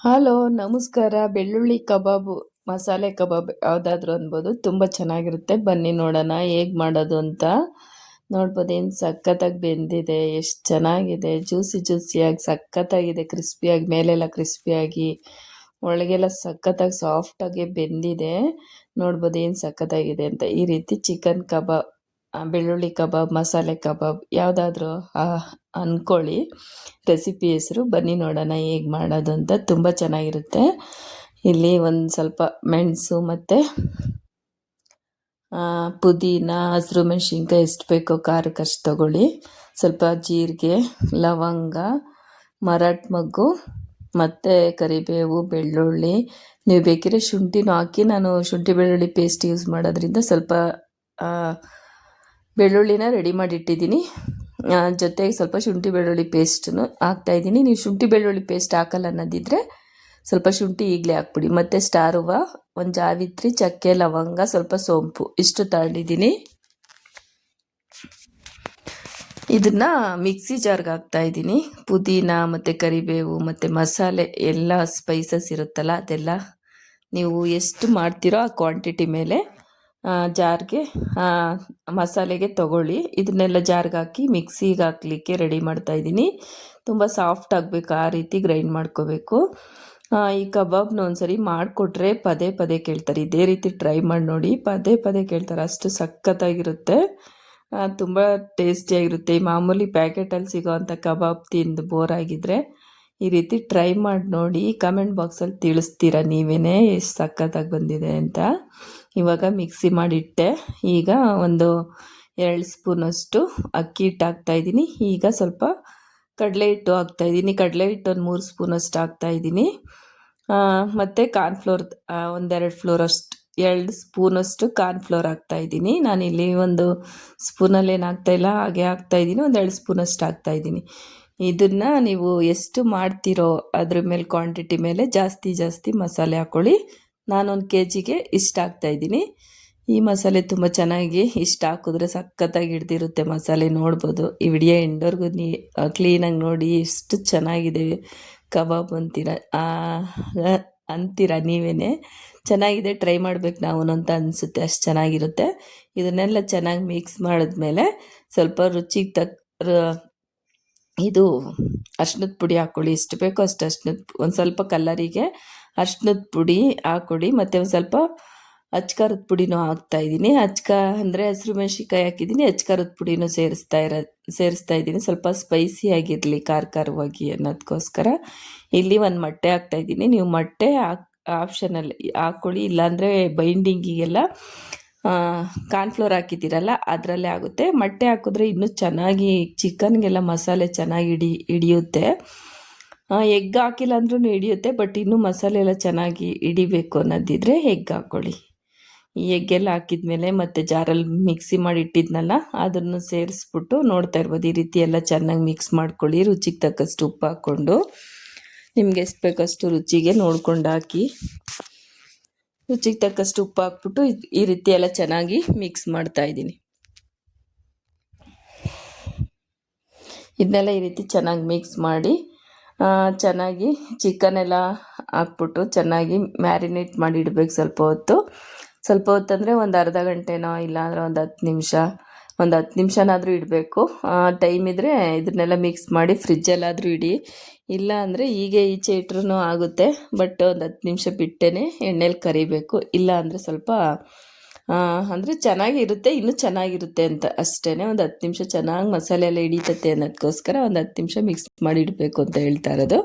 Hello, ನಮಸ್ಕಾರ. ಬೆಳ್ಳುಳ್ಳಿ ಕಬಾಬು, ಮಸಾಲೆ ಕಬಾಬ್ ಯಾವುದಾದ್ರೂ ಅನ್ಬೋದು. ತುಂಬ ಚೆನ್ನಾಗಿರುತ್ತೆ. ಬನ್ನಿ ನೋಡೋಣ ಹೇಗೆ ಮಾಡೋದು ಅಂತ. ನೋಡ್ಬೋದು ಏನು ಸಖತ್ತಾಗಿ ಬೆಂದಿದೆ, ಎಷ್ಟು ಚೆನ್ನಾಗಿದೆ, ಜ್ಯೂಸಿ ಜ್ಯೂಸಿಯಾಗಿ ಸಖತ್ತಾಗಿದೆ, ಕ್ರಿಸ್ಪಿಯಾಗಿ, ಮೇಲೆಲ್ಲ ಕ್ರಿಸ್ಪಿಯಾಗಿ, ಒಳಗೆಲ್ಲ ಸಖತ್ತಾಗಿ ಸಾಫ್ಟಾಗಿ ಬೆಂದಿದೆ. ನೋಡ್ಬೋದು ಏನು ಸಖತ್ತಾಗಿದೆ ಅಂತ. ಈ ರೀತಿ ಚಿಕನ್ ಕಬಾಬ್, ಬೆಳ್ಳುಳ್ಳಿ ಕಬಾಬ್, ಮಸಾಲೆ ಕಬಾಬ್ ಯಾವುದಾದ್ರೂ ಅಂದ್ಕೊಳ್ಳಿ. ರೆಸಿಪಿ ಹೆಸರು ಬನ್ನಿ ನೋಡೋಣ ಹೇಗೆ ಮಾಡೋದು ಅಂತ. ತುಂಬ ಚೆನ್ನಾಗಿರುತ್ತೆ. ಇಲ್ಲಿ ಒಂದು ಸ್ವಲ್ಪ ಮೆಣಸು ಮತ್ತು ಪುದೀನ, ಹಸಿರು ಮೆಣಸಿನ್ಕಾಯಿ ಎಷ್ಟು ಬೇಕೋ ಖಾರಕ್ಕೆ ಅಷ್ಟು ತೊಗೊಳ್ಳಿ. ಸ್ವಲ್ಪ ಜೀರಿಗೆ, ಲವಂಗ, ಮರಾಠ ಮೊಗ್ಗು ಮತ್ತು ಕರಿಬೇವು, ಬೆಳ್ಳುಳ್ಳಿ. ನೀವು ಬೇಕಿದ್ರೆ ಶುಂಠಿನೂ ಹಾಕಿ. ನಾನು ಶುಂಠಿ ಬೆಳ್ಳುಳ್ಳಿ ಪೇಸ್ಟ್ ಯೂಸ್ ಮಾಡೋದ್ರಿಂದ ಸ್ವಲ್ಪ ಬೆಳ್ಳುಳ್ಳಿನ ರೆಡಿ ಮಾಡಿ ಇಟ್ಟಿದ್ದೀನಿ. ಜೊತೆಗೆ ಸ್ವಲ್ಪ ಶುಂಠಿ ಬೆಳ್ಳುಳ್ಳಿ ಪೇಸ್ಟನ್ನು ಹಾಕ್ತಾಯಿದ್ದೀನಿ. ನೀವು ಶುಂಠಿ ಬೆಳ್ಳುಳ್ಳಿ ಪೇಸ್ಟ್ ಹಾಕಲ್ಲ ಅನ್ನೋದಿದ್ದರೆ ಸ್ವಲ್ಪ ಶುಂಠಿ ಈಗಲೇ ಹಾಕ್ಬಿಡಿ. ಮತ್ತು ಸ್ಟಾರ್ ಹೂವು, ಒಂದು ಜಾವಿತ್ರಿ, ಚಕ್ಕೆ, ಲವಂಗ, ಸ್ವಲ್ಪ ಸೋಂಪು ಇಷ್ಟು ತಗೊಂಡಿದ್ದೀನಿ. ಇದನ್ನು ಮಿಕ್ಸಿ ಜಾರ್ಗೆ ಹಾಕ್ತಾಯಿದ್ದೀನಿ. ಪುದೀನ ಮತ್ತು ಕರಿಬೇವು ಮತ್ತು ಮಸಾಲೆ ಎಲ್ಲ ಸ್ಪೈಸಸ್ ಇರುತ್ತಲ್ಲ, ಅದೆಲ್ಲ ನೀವು ಎಷ್ಟು ಮಾಡ್ತೀರೋ ಆ ಕ್ವಾಂಟಿಟಿ ಮೇಲೆ ಜಾರ್ಗೆ ಮಸಾಲೆಗೆ ತೊಗೊಳ್ಳಿ. ಇದನ್ನೆಲ್ಲ ಜಾರ್ಗೆ ಹಾಕಿ ಮಿಕ್ಸಿಗೆ ಹಾಕಲಿಕ್ಕೆ ರೆಡಿ ಮಾಡ್ತಾಯಿದ್ದೀನಿ. ತುಂಬ ಸಾಫ್ಟ್ ಆಗಬೇಕು, ಆ ರೀತಿ ಗ್ರೈಂಡ್ ಮಾಡ್ಕೋಬೇಕು. ಈ ಕಬಾಬ್ನ ಒಂದ್ಸರಿ ಮಾಡಿಕೊಟ್ರೆ ಪದೇ ಪದೇ ಕೇಳ್ತಾರೆ. ಇದೇ ರೀತಿ ಟ್ರೈ ಮಾಡಿ ನೋಡಿ, ಪದೇ ಪದೇ ಕೇಳ್ತಾರೆ. ಅಷ್ಟು ಸಖತ್ತಾಗಿರುತ್ತೆ, ತುಂಬ ಟೇಸ್ಟಿಯಾಗಿರುತ್ತೆ. ಈ ಮಾಮೂಲಿ ಪ್ಯಾಕೆಟಲ್ಲಿ ಸಿಗೋವಂಥ ಕಬಾಬ್ ತಿಂದು ಬೋರ್ ಆಗಿದ್ದರೆ ಈ ರೀತಿ ಟ್ರೈ ಮಾಡಿ ನೋಡಿ. ಕಮೆಂಟ್ ಬಾಕ್ಸಲ್ಲಿ ತಿಳಿಸ್ತೀರ ನೀವೇ ಎಷ್ಟು ಸಖತ್ತಾಗಿ ಬಂದಿದೆ ಅಂತ. ಇವಾಗ ಮಿಕ್ಸಿ ಮಾಡಿಟ್ಟೆ. ಈಗ ಒಂದು 2 ಸ್ಪೂನಷ್ಟು ಅಕ್ಕಿ ಹಿಟ್ಟು ಹಾಕ್ತಾಯಿದ್ದೀನಿ. ಈಗ ಸ್ವಲ್ಪ ಕಡಲೆ ಹಿಟ್ಟು ಹಾಕ್ತಾಯಿದ್ದೀನಿ. ಕಡಲೆ ಹಿಟ್ಟು ಒಂದು 3 ಸ್ಪೂನಷ್ಟು ಹಾಕ್ತಾಯಿದ್ದೀನಿ. ಮತ್ತು ಕಾರ್ನ್ಫ್ಲೋರ್ ಒಂದೆರಡು ಫ್ಲೋರಷ್ಟು 2 ಸ್ಪೂನಷ್ಟು ಕಾರ್ನ್ಫ್ಲೋರ್ ಹಾಕ್ತಾಯಿದ್ದೀನಿ. ನಾನಿಲ್ಲಿ ಒಂದು ಸ್ಪೂನಲ್ಲಿ ಏನು ಹಾಕ್ತಾಯಿಲ್ಲ, ಹಾಗೆ ಹಾಕ್ತಾಯಿದ್ದೀನಿ. ಒಂದು 2 ಸ್ಪೂನಷ್ಟು ಹಾಕ್ತಾಯಿದ್ದೀನಿ. ಇದನ್ನು ನೀವು ಎಷ್ಟು ಮಾಡ್ತೀರೋ ಅದ್ರ ಮೇಲೆ ಕ್ವಾಂಟಿಟಿ ಮೇಲೆ ಜಾಸ್ತಿ ಜಾಸ್ತಿ ಮಸಾಲೆ ಹಾಕ್ಕೊಳ್ಳಿ. ನಾನೊಂದು KGಗೆ ಇಷ್ಟು ಹಾಕ್ತಾಯಿದ್ದೀನಿ. ಈ ಮಸಾಲೆ ತುಂಬ ಚೆನ್ನಾಗಿ ಇಷ್ಟು ಹಾಕಿದ್ರೆ ಸಖತ್ತಾಗಿ ಹಿಡ್ದಿರುತ್ತೆ ಮಸಾಲೆ. ನೋಡ್ಬೋದು ಈ ವಿಡಿಯೋ ಎಂಡವರೆಗೂ ಕ್ಲೀನಾಗಿ ನೋಡಿ. ಎಷ್ಟು ಚೆನ್ನಾಗಿದೆ ಕಬಾಬ್ ಅಂತೀರ ನೀವೇ. ಚೆನ್ನಾಗಿದೆ, ಟ್ರೈ ಮಾಡ್ಬೇಕು ನಾವು ಅಂತ ಅನಿಸುತ್ತೆ, ಅಷ್ಟು ಚೆನ್ನಾಗಿರುತ್ತೆ. ಇದನ್ನೆಲ್ಲ ಚೆನ್ನಾಗಿ ಮಿಕ್ಸ್ ಮಾಡಿದ್ಮೇಲೆ ಸ್ವಲ್ಪ ರುಚಿಗೆ ಇದು ಅರ್ಶಿನದ ಪುಡಿ ಹಾಕ್ಕೊಳ್ಳಿ. ಎಷ್ಟು ಬೇಕೋ ಅಷ್ಟು ಒಂದು ಸ್ವಲ್ಪ ಕಲರಿಗೆ ಅರ್ಶಿನದ ಪುಡಿ ಹಾಕ್ಕೊಡಿ. ಮತ್ತು ಒಂದು ಸ್ವಲ್ಪ ಅಚ್ಕಾರದ ಪುಡಿನೂ ಹಾಕ್ತಾಯಿದ್ದೀನಿ. ಅಂದರೆ ಹಸಿರು ಮೆಣಸಿನ್ಕಾಯಿ ಹಾಕಿದ್ದೀನಿ, ಅಚ್ಕಾರದ ಪುಡಿನೂ ಸೇರಿಸ್ತಾ ಇದ್ದೀನಿ. ಸ್ವಲ್ಪ ಸ್ಪೈಸಿಯಾಗಿರಲಿ, ಖಾರವಾಗಿ ಅನ್ನೋದಕ್ಕೋಸ್ಕರ. ಇಲ್ಲಿ ಒಂದು ಮೊಟ್ಟೆ ಹಾಕ್ತಾಯಿದ್ದೀನಿ. ನೀವು ಮೊಟ್ಟೆ ಆಪ್ಷನಲ್ಲಿ ಹಾಕ್ಕೊಳ್ಳಿ, ಇಲ್ಲಾಂದರೆ ಬೈಂಡಿಂಗಿಗೆಲ್ಲ ಕಾರ್ನ್ಫ್ಲೋರ್ ಹಾಕಿದ್ದೀರಲ್ಲ ಅದರಲ್ಲೇ ಆಗುತ್ತೆ. ಮೊಟ್ಟೆ ಹಾಕಿದ್ರೆ ಇನ್ನೂ ಚೆನ್ನಾಗಿ ಚಿಕನ್ಗೆಲ್ಲ ಮಸಾಲೆ ಚೆನ್ನಾಗಿ ಹಿಡಿಯುತ್ತೆ. ಎಗ್ ಹಾಕಿಲ್ಲ ಅಂದ್ರೂ ಹಿಡಿಯುತ್ತೆ, ಬಟ್ ಇನ್ನೂ ಮಸಾಲೆ ಎಲ್ಲ ಚೆನ್ನಾಗಿ ಹಿಡಿಬೇಕು ಅನ್ನೋದಿದ್ರೆ ಎಗ್ ಹಾಕ್ಕೊಳ್ಳಿ. ಈ ಎಗ್ಗೆಲ್ಲ ಹಾಕಿದ್ಮೇಲೆ ಮತ್ತು ಜಾರಲ್ಲಿ ಮಿಕ್ಸಿ ಮಾಡಿ ಇಟ್ಟಿದ್ನಲ್ಲ ಅದನ್ನು ಸೇರಿಸ್ಬಿಟ್ಟು ನೋಡ್ತಾ ಇರ್ಬೋದು. ಈ ರೀತಿ ಎಲ್ಲ ಚೆನ್ನಾಗಿ ಮಿಕ್ಸ್ ಮಾಡ್ಕೊಳ್ಳಿ. ರುಚಿಗೆ ತಕ್ಕಷ್ಟು ಉಪ್ಪು ಹಾಕ್ಕೊಂಡು, ನಿಮ್ಗೆ ಎಷ್ಟು ಬೇಕಷ್ಟು ರುಚಿಗೆ ನೋಡ್ಕೊಂಡು ಹಾಕಿ. ರುಚಿಗೆ ತಕ್ಕಷ್ಟು ಉಪ್ಪು ಹಾಕ್ಬಿಟ್ಟು ಈ ರೀತಿ ಎಲ್ಲ ಚೆನ್ನಾಗಿ ಮಿಕ್ಸ್ ಮಾಡ್ತಾಯಿದ್ದೀನಿ. ಇದನ್ನೆಲ್ಲ ಈ ರೀತಿ ಚೆನ್ನಾಗಿ ಮಿಕ್ಸ್ ಮಾಡಿ ಚೆನ್ನಾಗಿ ಚಿಕನೆಲ್ಲ ಹಾಕ್ಬಿಟ್ಟು ಚೆನ್ನಾಗಿ ಮ್ಯಾರಿನೇಟ್ ಮಾಡಿ ಇಡಬೇಕು ಸ್ವಲ್ಪ ಹೊತ್ತು ಅಂದರೆ ಒಂದು ಅರ್ಧ ಗಂಟೆನೋ ಇಲ್ಲಾಂದರೆ ಒಂದು 10 ನಿಮಿಷನಾದರೂ ಇಡಬೇಕು. ಟೈಮ್ ಇದ್ದರೆ ಇದನ್ನೆಲ್ಲ ಮಿಕ್ಸ್ ಮಾಡಿ ಫ್ರಿಜ್ಜಲ್ಲಾದರೂ ಇಡಿ, ಇಲ್ಲ ಅಂದರೆ ಹೀಗೆ ಈಚೆ ಇಟ್ರೂ ಆಗುತ್ತೆ. ಬಟ್ ಒಂದು 10 ನಿಮಿಷ ಬಿಟ್ಟೇ ಎಣ್ಣೆಲಿ ಕರಿಬೇಕು. ಇಲ್ಲ ಅಂದರೆ ಸ್ವಲ್ಪ ಅಂದರೆ ಚೆನ್ನಾಗಿರುತ್ತೆ, ಇನ್ನೂ ಚೆನ್ನಾಗಿರುತ್ತೆ ಅಂತ ಅಷ್ಟೇ. ಒಂದು 10 ನಿಮಿಷ ಚೆನ್ನಾಗಿ ಮಸಾಲೆ ಎಲ್ಲ ಹಿಡಿತತ್ತೆ ಅನ್ನೋದಕ್ಕೋಸ್ಕರ ಒಂದು 10 ನಿಮಿಷ ಮಿಕ್ಸ್ ಮಾಡಿ ಇಡಬೇಕು ಅಂತ ಹೇಳ್ತಾ ಇರೋದು.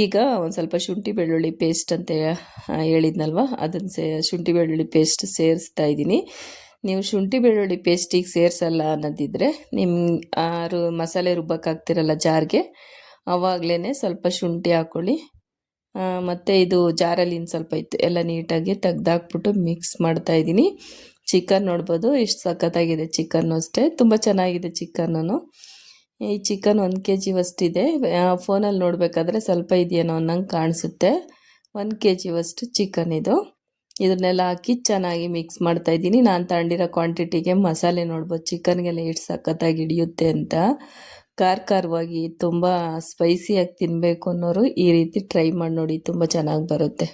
ಈಗ ಒಂದು ಸ್ವಲ್ಪ ಶುಂಠಿ ಬೆಳ್ಳುಳ್ಳಿ ಪೇಸ್ಟ್ ಅಂತ ಹೇಳಿದ್ನಲ್ವ, ಅದನ್ನು ಶುಂಠಿ ಬೆಳ್ಳುಳ್ಳಿ ಪೇಸ್ಟ್ ಸೇರಿಸ್ತಾ ಇದ್ದೀನಿ. ನೀವು ಶುಂಠಿ ಬೆಳ್ಳುಳ್ಳಿ ಪೇಸ್ಟಿಗೆ ಸೇರಿಸಲ್ಲ ಅನ್ನೋದಿದ್ದರೆ ಮಸಾಲೆ ರುಬ್ಬಕ್ಕಾಗ್ತಿರಲ್ಲ ಜಾರ್ಗೆ, ಆವಾಗಲೇ ಸ್ವಲ್ಪ ಶುಂಠಿ ಹಾಕ್ಕೊಳ್ಳಿ. ಮತ್ತು ಇದು ಜಾರಲ್ಲಿ ಇನ್ನು ಸ್ವಲ್ಪ ಇತ್ತು, ಎಲ್ಲ ನೀಟಾಗಿ ತೆಗ್ದಾಕ್ಬಿಟ್ಟು ಮಿಕ್ಸ್ ಮಾಡ್ತಾಯಿದ್ದೀನಿ. ಚಿಕನ್ ನೋಡ್ಬೋದು ಎಷ್ಟು ಸಖತ್ತಾಗಿದೆ. ಚಿಕನ್ನು ಅಷ್ಟೇ ತುಂಬ ಚೆನ್ನಾಗಿದೆ ಚಿಕನ್ನು. ಈ ಚಿಕನ್ 1 kg ಅಷ್ಟಿದೆ. ಫೋನಲ್ಲಿ ನೋಡಬೇಕಾದ್ರೆ ಸ್ವಲ್ಪ ಇದೆಯೇನೋ ಅನ್ನಂಗೆ ಕಾಣಿಸುತ್ತೆ. 1 kg ಅಷ್ಟು ಚಿಕನ್ ಇದು. ಇದನ್ನೆಲ್ಲ ಹಾಕಿ ಚೆನ್ನಾಗಿ ಮಿಕ್ಸ್ ಮಾಡ್ತಾಯಿದ್ದೀನಿ. ನಾನು ತಗೊಂಡಿರೋ ಕ್ವಾಂಟಿಟಿಗೆ ಮಸಾಲೆ ನೋಡ್ಬೋದು ಚಿಕನ್ಗೆಲ್ಲ ಎಷ್ಟು ಸಖತ್ತಾಗಿ ಹಿಡಿಯುತ್ತೆ ಅಂತ. ಖಾರವಾಗಿ ತುಂಬ ಸ್ಪೈಸಿಯಾಗಿ ತಿನ್ನಬೇಕು ಅನ್ನೋರು ಈ ರೀತಿ ಟ್ರೈ ಮಾಡಿ ನೋಡಿ, ತುಂಬ ಚೆನ್ನಾಗಿ ಬರುತ್ತೆ.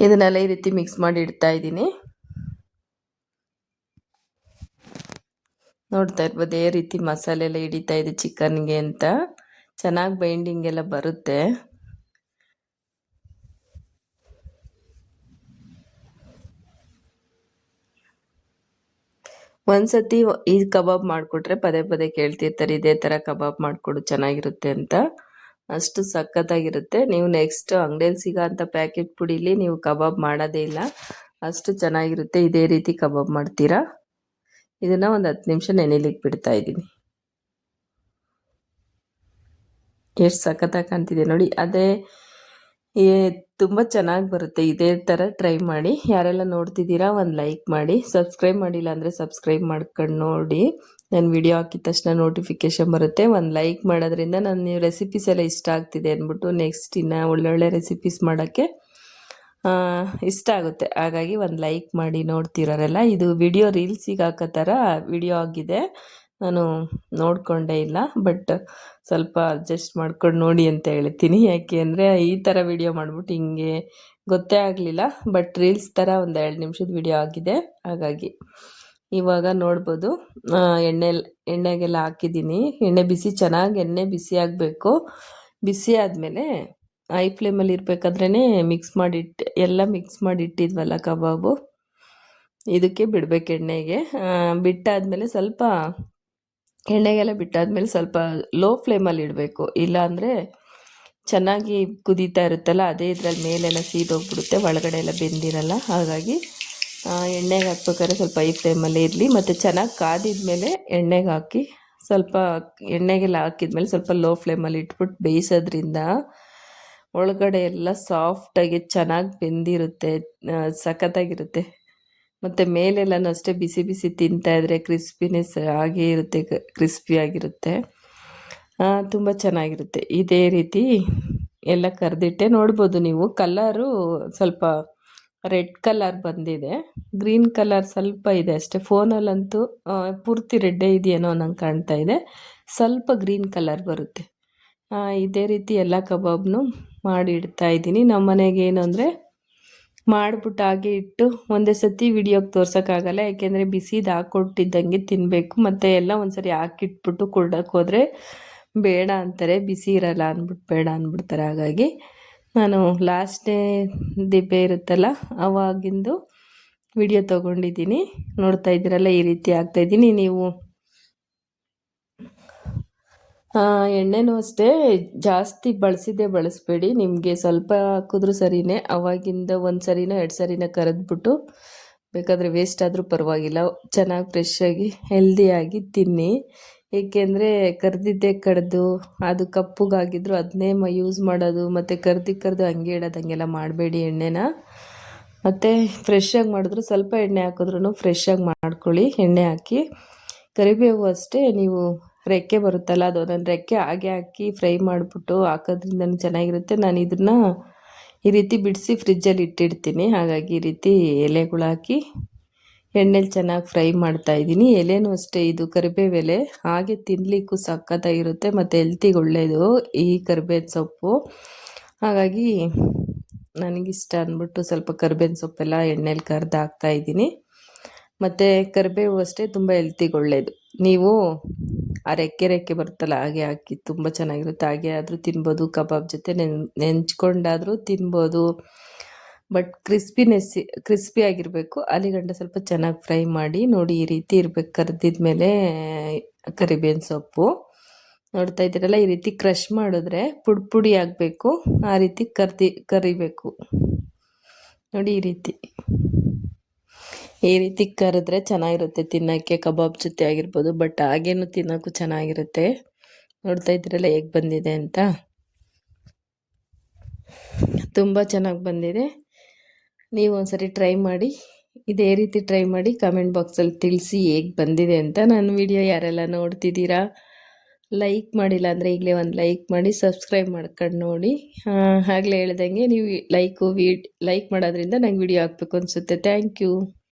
ಇದನ್ನೆಲ್ಲ ಈ ರೀತಿ ಮಿಕ್ಸ್ ಮಾಡಿ ಇಡ್ತಾ ಇದ್ದೀನಿ. ನೋಡ್ತಾ ಇರ್ಬೋದು ಈ ರೀತಿ ಮಸಾಲೆ ಎಲ್ಲ ಹಿಡಿತಾ ಇದೆ ಚಿಕನ್ಗೆ ಅಂತ. ಚೆನ್ನಾಗಿ ಬೈಂಡಿಂಗ್ ಎಲ್ಲ ಬರುತ್ತೆ. ಒಂದ್ಸತಿ ಈ ಕಬಾಬ್ ಮಾಡಿಕೊಟ್ರೆ ಪದೇ ಪದೇ ಕೇಳ್ತಿರ್ತಾರೆ, ಇದೇ ಥರ ಕಬಾಬ್ ಮಾಡಿಕೊಡು ಚೆನ್ನಾಗಿರುತ್ತೆ ಅಂತ. ಅಷ್ಟು ಸಖತ್ತಾಗಿರುತ್ತೆ. ನೀವು ನೆಕ್ಸ್ಟ್ ಅಂಗಡಿಯಲ್ಲಿ ಸಿಗೋ ಅಂಥ ಪ್ಯಾಕೆಟ್ ಪುಡಿಲಿ ನೀವು ಕಬಾಬ್ ಮಾಡೋದೇ ಇಲ್ಲ, ಅಷ್ಟು ಚೆನ್ನಾಗಿರುತ್ತೆ. ಇದೇ ರೀತಿ ಕಬಾಬ್ ಮಾಡ್ತೀರಾ. ಇದನ್ನು ಒಂದು 10 ನಿಮಿಷ ನೆನೆಲಿಕ್ಕೆ ಬಿಡ್ತಾ ಇದ್ದೀನಿ. ಎಷ್ಟು ಸಖತ್ತಾಗಿ ಕಾಣ್ತಿದೆ ನೋಡಿ. ಅದೇ ತುಂಬ ಚೆನ್ನಾಗಿ ಬರುತ್ತೆ. ಇದೇ ಥರ ಟ್ರೈ ಮಾಡಿ. ಯಾರೆಲ್ಲ ನೋಡ್ತಿದ್ದೀರಾ ಒಂದು ಲೈಕ್ ಮಾಡಿ, ಸಬ್ಸ್ಕ್ರೈಬ್ ಮಾಡಿಲ್ಲ ಅಂದರೆ ಸಬ್ಸ್ಕ್ರೈಬ್ ಮಾಡ್ಕೊಂಡು ನೋಡಿ. ನಾನು ವಿಡಿಯೋ ಹಾಕಿದ ತಕ್ಷಣ ನೋಟಿಫಿಕೇಷನ್ ಬರುತ್ತೆ. ಒಂದು ಲೈಕ್ ಮಾಡೋದ್ರಿಂದ ನನ್ನ ರೆಸಿಪೀಸ್ ಎಲ್ಲ ಇಷ್ಟ ಆಗ್ತಿದೆ ಅಂದ್ಬಿಟ್ಟು ನೆಕ್ಸ್ಟ್ ಇನ್ನು ಒಳ್ಳೊಳ್ಳೆ ರೆಸಿಪೀಸ್ ಮಾಡೋಕ್ಕೆ ಇಷ್ಟ ಆಗುತ್ತೆ. ಹಾಗಾಗಿ ಒಂದು ಲೈಕ್ ಮಾಡಿ ನೋಡ್ತಿರೋರೆಲ್ಲ. ಇದು ವಿಡಿಯೋ ರೀಲ್ಸಿಗೆ ಹಾಕೋ ಥರ ವಿಡಿಯೋ ಆಗಿದೆ, ನಾನು ನೋಡಿಕೊಂಡೇ ಇಲ್ಲ. ಬಟ್ ಸ್ವಲ್ಪ ಅಡ್ಜಸ್ಟ್ ಮಾಡ್ಕೊಂಡು ನೋಡಿ ಅಂತ ಹೇಳ್ತೀನಿ. ಯಾಕೆ ಅಂದರೆ ಈ ಥರ ವಿಡಿಯೋ ಮಾಡಿಬಿಟ್ಟು ಹಿಂಗೆ ಗೊತ್ತೇ ಆಗಲಿಲ್ಲ. ಬಟ್ ರೀಲ್ಸ್ ಥರ ಒಂದು 2 ನಿಮಿಷದ ವಿಡಿಯೋ ಆಗಿದೆ. ಹಾಗಾಗಿ ಇವಾಗ ನೋಡ್ಬೋದು ಎಣ್ಣೆಗೆಲ್ಲ ಹಾಕಿದ್ದೀನಿ. ಎಣ್ಣೆ ಬಿಸಿ ಆಗಬೇಕು. ಬಿಸಿ ಆದಮೇಲೆ ಹೈ ಫ್ಲೇಮಲ್ಲಿ ಇರಬೇಕಾದ್ರೇ ಮಿಕ್ಸ್ ಮಾಡಿ ಇಟ್ಟಿದ್ವಲ್ಲ ಕಬಾಬು, ಇದಕ್ಕೆ ಬಿಡಬೇಕು ಎಣ್ಣೆಗೆ. ಬಿಟ್ಟಾದಮೇಲೆ ಸ್ವಲ್ಪ ಎಣ್ಣೆಗೆಲ್ಲ ಬಿಟ್ಟಾದ್ಮೇಲೆ ಸ್ವಲ್ಪ ಲೋ ಫ್ಲೇಮಲ್ಲಿ ಇಡಬೇಕು. ಇಲ್ಲಾಂದರೆ ಚೆನ್ನಾಗಿ ಕುದೀತಾ ಇರುತ್ತಲ್ಲ, ಅದೇ ಇದರಲ್ಲಿ ಮೇಲೆಲ್ಲ ಸೀದೋಗ್ಬಿಡುತ್ತೆ, ಒಳಗಡೆ ಎಲ್ಲ ಬೆಂದಿರಲ್ಲ. ಹಾಗಾಗಿ ಎಣ್ಣೆಗೆ ಹಾಕ್ಬೇಕಾದ್ರೆ ಸ್ವಲ್ಪ ಹೈ ಫ್ಲೇಮಲ್ಲೇ ಇರಲಿ. ಮತ್ತು ಚೆನ್ನಾಗಿ ಕಾದಿದ್ಮೇಲೆ ಎಣ್ಣೆಗೆ ಹಾಕಿ ಸ್ವಲ್ಪ ಎಣ್ಣೆಗೆಲ್ಲ ಹಾಕಿದ್ಮೇಲೆ ಸ್ವಲ್ಪ ಲೋ ಫ್ಲೇಮಲ್ಲಿ ಇಟ್ಬಿಟ್ಟು ಬೇಯಿಸೋದ್ರಿಂದ ಒಳಗಡೆ ಎಲ್ಲ ಸಾಫ್ಟಾಗಿ ಚೆನ್ನಾಗಿ ಬೆಂದಿರುತ್ತೆ, ಸಖತ್ತಾಗಿರುತ್ತೆ. ಮತ್ತು ಮೇಲೆಲ್ಲನೂ ಅಷ್ಟೇ ಬಿಸಿ ಬಿಸಿ ತಿಂತಾಯಿದ್ರೆ ಕ್ರಿಸ್ಪಿನೆಸ್ ಆಗೇ ಇರುತ್ತೆ, ಕ್ರಿಸ್ಪಿಯಾಗಿರುತ್ತೆ, ತುಂಬ ಚೆನ್ನಾಗಿರುತ್ತೆ. ಇದೇ ರೀತಿ ಎಲ್ಲ ಕರೆದಿಟ್ಟೆ. ನೋಡ್ಬೋದು ನೀವು, ಕಲರು ಸ್ವಲ್ಪ ರೆಡ್ ಕಲರ್ ಬಂದಿದೆ, ಗ್ರೀನ್ ಕಲರ್ ಸ್ವಲ್ಪ ಇದೆ ಅಷ್ಟೇ. ಫೋನಲ್ಲಂತೂ ಪೂರ್ತಿ ರೆಡ್ಡೇ ಇದೆಯೇನೋ ನಂಗೆ ಕಾಣ್ತಾ ಇದೆ, ಸ್ವಲ್ಪ ಗ್ರೀನ್ ಕಲರ್ ಬರುತ್ತೆ. ಇದೇ ರೀತಿ ಎಲ್ಲ ಕಬಾಬ್ನು ಮಾಡಿ ಇಡ್ತಾ ಇದ್ದೀನಿ. ನಮ್ಮ ಮನೆಗೆ ಏನು ಅಂದರೆ ಮಾಡಿಬಿಟ್ಟು ಹಾಗೆ ಇಟ್ಟು ಒಂದೇ ಸತಿ ವಿಡಿಯೋಗೆ ತೋರ್ಸೋಕ್ಕಾಗಲ್ಲ, ಯಾಕೆಂದರೆ ಬಿಸಿದು ಹಾಕ್ಕೊಟ್ಟಿದ್ದಂಗೆ ತಿನ್ನಬೇಕು. ಮತ್ತು ಎಲ್ಲ ಒಂದ್ಸರಿ ಹಾಕಿಟ್ಬಿಟ್ಟು ಕೊಡೋಕೆ ಹೋದರೆ ಬೇಡ ಅಂತಾರೆ, ಬಿಸಿ ಇರಲ್ಲ ಅಂದ್ಬಿಟ್ಟು ಬೇಡ ಅಂದ್ಬಿಡ್ತಾರೆ. ಹಾಗಾಗಿ ನಾನು ಲಾಸ್ಟ್ನೇ ದಿಬ್ಬೆ ಇರುತ್ತಲ್ಲ ಅವಾಗಿಂದು ವಿಡಿಯೋ ತೊಗೊಂಡಿದ್ದೀನಿ. ನೋಡ್ತಾ ಇದ್ದೀರಲ್ಲ, ಈ ರೀತಿ ಹಾಕ್ತಾಯಿದ್ದೀನಿ. ನೀವು ಎಣ್ಣೆನೂ ಅಷ್ಟೇ ಜಾಸ್ತಿ ಬಳಸಬೇಡಿ. ನಿಮಗೆ ಸ್ವಲ್ಪ ಹಾಕಿದ್ರೂ ಸರಿಯೇ. ಅವಾಗಿಂದ 1 ಸರಿನೋ 2 ಸರಿನೋ ಕರೆದ್ಬಿಟ್ಟು ಬೇಕಾದರೆ ವೇಸ್ಟ್ ಆದರೂ ಪರವಾಗಿಲ್ಲ, ಚೆನ್ನಾಗಿ ಫ್ರೆಶ್ಶಾಗಿ ಹೆಲ್ದಿಯಾಗಿ ತಿನ್ನಿ. ಏಕೆಂದರೆ ಕಡ್ದು ಅದು ಕಪ್ಪಗಾಗಿದ್ರು ಅದನ್ನೇ ಯೂಸ್ ಮಾಡೋದು, ಮತ್ತು ಕರ್ದು ಹಂಗೆ ಇಡೋದು, ಹಂಗೆಲ್ಲ ಮಾಡಬೇಡಿ ಎಣ್ಣೆನ. ಮತ್ತು ಫ್ರೆಶ್ಶಾಗಿ ಮಾಡಿದ್ರು ಸ್ವಲ್ಪ ಎಣ್ಣೆ ಹಾಕಿದ್ರೂ ಫ್ರೆಶ್ಶಾಗಿ ಮಾಡ್ಕೊಳ್ಳಿ. ಎಣ್ಣೆ ಹಾಕಿ ಕರಿಬೇವು ಅಷ್ಟೇ, ನೀವು ರೆಕ್ಕೆ ಬರುತ್ತಲ್ಲ ಅದು ಒಂದೊಂದು ರೆಕ್ಕೆ ಹಾಗೆ ಹಾಕಿ ಫ್ರೈ ಮಾಡಿಬಿಟ್ಟು ಹಾಕೋದ್ರಿಂದ ಚೆನ್ನಾಗಿರುತ್ತೆ. ನಾನು ಇದನ್ನು ಈ ರೀತಿ ಬಿಡಿಸಿ ಫ್ರಿಜ್ಜಲ್ಲಿ ಇಟ್ಟಿಡ್ತೀನಿ. ಹಾಗಾಗಿ ಈ ರೀತಿ ಎಲೆಗಳು ಹಾಕಿ ಎಣ್ಣೆಲಿ ಚೆನ್ನಾಗಿ ಫ್ರೈ ಮಾಡ್ತಾಯಿದ್ದೀನಿ. ಎಲೆನೂ ಅಷ್ಟೇ, ಇದು ಕರಿಬೇವು ಎಲೆ ಹಾಗೆ ತಿನ್ನಲಿಕ್ಕೂ ಸಖತ್ತಾಗಿರುತ್ತೆ ಮತ್ತು ಹೆಲ್ತಿಗೆ ಒಳ್ಳೆಯದು ಈ ಕರಿಬೇವಿನ ಸೊಪ್ಪು. ಹಾಗಾಗಿ ನನಗಿಷ್ಟ ಅಂದ್ಬಿಟ್ಟು ಸ್ವಲ್ಪ ಕರಿಬೇವಿನ ಸೊಪ್ಪೆಲ್ಲ ಎಣ್ಣೆಲಿ ಕರೆದು ಹಾಕ್ತಾಯಿದ್ದೀನಿ. ಮತ್ತು ಕರಿಬೇವು ಅಷ್ಟೇ ತುಂಬ ಹೆಲ್ತಿಗೆ ಒಳ್ಳೆಯದು. ನೀವು ಆ ರೆಕ್ಕೆ ಬರುತ್ತಲ್ಲ ಹಾಗೆ ಹಾಕಿ ತುಂಬ ಚೆನ್ನಾಗಿರುತ್ತೆ. ಹಾಗೆ ಆದರೂ ತಿನ್ಬೋದು, ಕಬಾಬ್ ಜೊತೆ ನೆಂಚ್ಕೊಂಡಾದರೂ ತಿನ್ಬೋದು. ಬಟ್ ಕ್ರಿಸ್ಪಿ ಆಗಿರಬೇಕು, ಅಲ್ಲಿಗಂಟ ಸ್ವಲ್ಪ ಚೆನ್ನಾಗಿ ಫ್ರೈ ಮಾಡಿ. ನೋಡಿ ಈ ರೀತಿ ಇರಬೇಕು ಕರೆದಿದ್ಮೇಲೆ ಕರಿಬೇವಿನ ಸೊಪ್ಪು. ನೋಡ್ತಾ ಇದ್ದೀರಲ್ಲ, ಈ ರೀತಿ ಕ್ರಷ್ ಮಾಡಿದ್ರೆ ಪುಡಿ ಆಗಬೇಕು, ಆ ರೀತಿ ಕರಿಬೇಕು. ನೋಡಿ ಈ ರೀತಿ ಕರೆದ್ರೆ ಚೆನ್ನಾಗಿರುತ್ತೆ ತಿನ್ನೋಕ್ಕೆ, ಕಬಾಬ್ ಜೊತೆ ಆಗಿರ್ಬೋದು. ಬಟ್ ಹಾಗೇನು ತಿನ್ನೋಕ್ಕೂ ಚೆನ್ನಾಗಿರುತ್ತೆ. ನೋಡ್ತಾ ಇದ್ದೀರಲ್ಲ ಹೇಗೆ ಬಂದಿದೆ ಅಂತ, ತುಂಬ ಚೆನ್ನಾಗಿ ಬಂದಿದೆ. ನೀವು ಒಂದ್ಸರಿ ಟ್ರೈ ಮಾಡಿ, ಇದೇ ರೀತಿ ಟ್ರೈ ಮಾಡಿ ಕಮೆಂಟ್ ಬಾಕ್ಸಲ್ಲಿ ತಿಳಿಸಿ ಹೇಗೆ ಬಂದಿದೆ ಅಂತ. ನನ್ನ ವಿಡಿಯೋ ಯಾರೆಲ್ಲ ನೋಡ್ತಿದ್ದೀರಾ, ಲೈಕ್ ಮಾಡಿಲ್ಲ ಅಂದರೆ ಈಗಲೇ ಒಂದು ಲೈಕ್ ಮಾಡಿ, ಸಬ್ಸ್ಕ್ರೈಬ್ ಮಾಡ್ಕೊಂಡು ನೋಡಿ. ಆಗಲೇ ಹೇಳ್ದಂಗೆ ನೀವು ಲೈಕ್ ಮಾಡೋದ್ರಿಂದ ನಂಗೆ ವಿಡಿಯೋ ಹಾಕಬೇಕು ಅನಿಸುತ್ತೆ. Thank you.